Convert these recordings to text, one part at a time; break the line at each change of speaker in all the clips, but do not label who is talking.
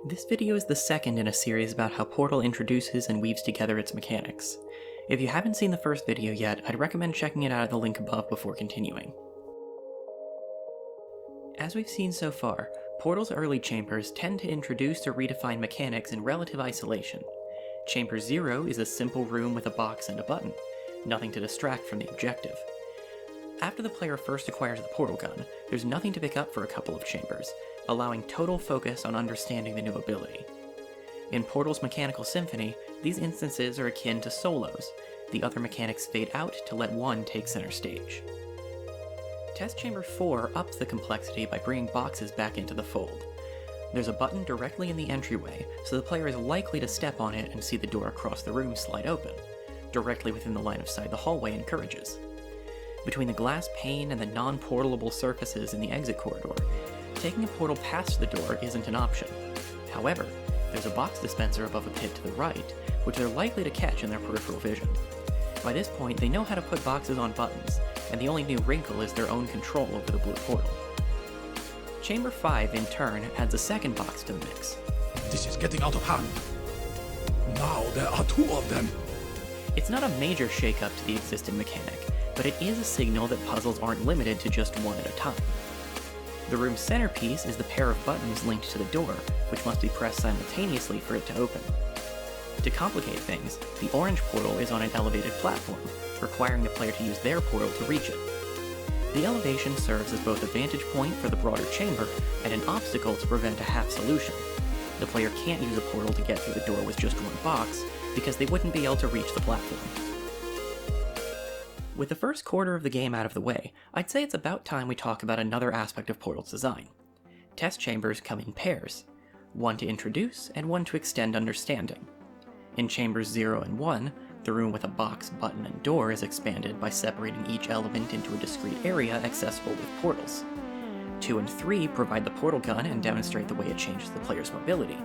This video is the second in a series about how Portal introduces and weaves together its mechanics. If you haven't seen the first video yet, I'd recommend checking it out at the link above before continuing. As we've seen so far, Portal's early chambers tend to introduce or redefine mechanics in relative isolation. Chamber 0 is a simple room with a box and a button, nothing to distract from the objective. After the player first acquires the portal gun, there's nothing to pick up for a couple of chambers, allowing total focus on understanding the new ability. In Portal's mechanical symphony, these instances are akin to solos. The other mechanics fade out to let one take center stage. Test Chamber 4 ups the complexity by bringing boxes back into the fold. There's a button directly in the entryway, so the player is likely to step on it and see the door across the room slide open. Directly within the line of sight the hallway encourages. Between the glass pane and the non-portalable surfaces in the exit corridor, taking a portal past the door isn't an option. However, there's a box dispenser above a pit to the right, which they're likely to catch in their peripheral vision. By this point, they know how to put boxes on buttons, and the only new wrinkle is their own control over the blue portal. Chamber 5, in turn, adds a second box to the mix.
This is getting out of hand. Now there are two of them.
It's not a major shakeup to the existing mechanic, but it is a signal that puzzles aren't limited to just one at a time. The room's centerpiece is the pair of buttons linked to the door, which must be pressed simultaneously for it to open. To complicate things, the orange portal is on an elevated platform, requiring the player to use their portal to reach it. The elevation serves as both a vantage point for the broader chamber and an obstacle to prevent a half solution. The player can't use a portal to get through the door with just one box, because they wouldn't be able to reach the platform. With the first quarter of the game out of the way, I'd say it's about time we talk about another aspect of Portal's design. Test chambers come in pairs, one to introduce and one to extend understanding. In Chambers 0 and 1, the room with a box, button, and door is expanded by separating each element into a discrete area accessible with portals. 2 and 3 provide the portal gun and demonstrate the way it changes the player's mobility.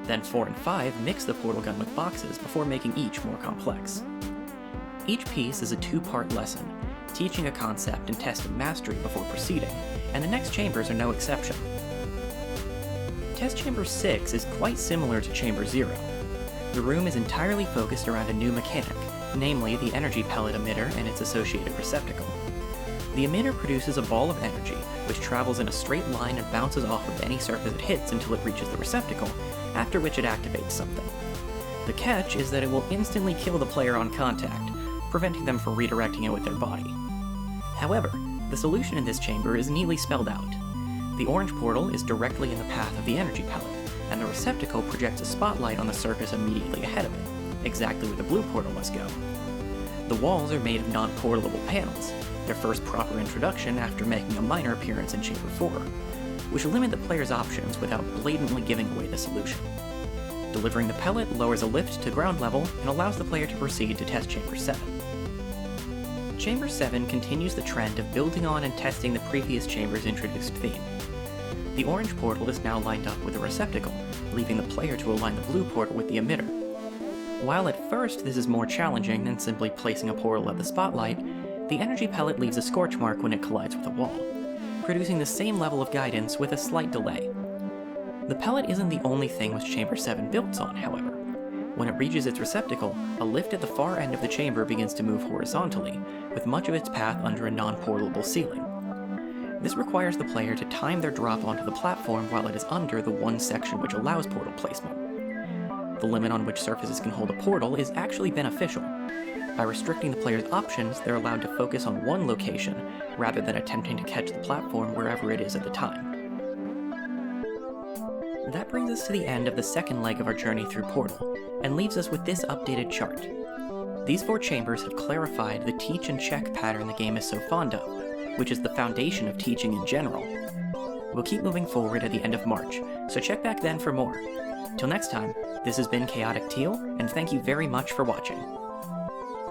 Then 4 and 5 mix the portal gun with boxes before making each more complex. Each piece is a two-part lesson, teaching a concept and testing mastery before proceeding, and the next chambers are no exception. Test Chamber 6 is quite similar to Chamber 0. The room is entirely focused around a new mechanic, namely the energy pellet emitter and its associated receptacle. The emitter produces a ball of energy, which travels in a straight line and bounces off of any surface it hits until it reaches the receptacle, after which it activates something. The catch is that it will instantly kill the player on contact, preventing them from redirecting it with their body. However, the solution in this chamber is neatly spelled out. The orange portal is directly in the path of the energy pellet, and the receptacle projects a spotlight on the surface immediately ahead of it, exactly where the blue portal must go. The walls are made of non-portalable panels, their first proper introduction after making a minor appearance in Chamber 4, which limit the player's options without blatantly giving away the solution. Delivering the pellet lowers a lift to ground level and allows the player to proceed to Test Chamber 7. Chamber 7 continues the trend of building on and testing the previous chamber's introduced theme. The orange portal is now lined up with a receptacle, leaving the player to align the blue portal with the emitter. While at first this is more challenging than simply placing a portal at the spotlight, the energy pellet leaves a scorch mark when it collides with a wall, producing the same level of guidance with a slight delay. The pellet isn't the only thing which Chamber 7 builds on, however. When it reaches its receptacle, a lift at the far end of the chamber begins to move horizontally, with much of its path under a non-portalable ceiling. This requires the player to time their drop onto the platform while it is under the one section which allows portal placement. The limit on which surfaces can hold a portal is actually beneficial. By restricting the player's options, they're allowed to focus on one location, rather than attempting to catch the platform wherever it is at the time. That brings us to the end of the second leg of our journey through Portal, and leaves us with this updated chart. These 4 chambers have clarified the teach and check pattern the game is so fond of, which is the foundation of teaching in general. We'll keep moving forward at the end of March, so check back then for more. Till next time, this has been Chaotic Teal, and thank you very much for watching.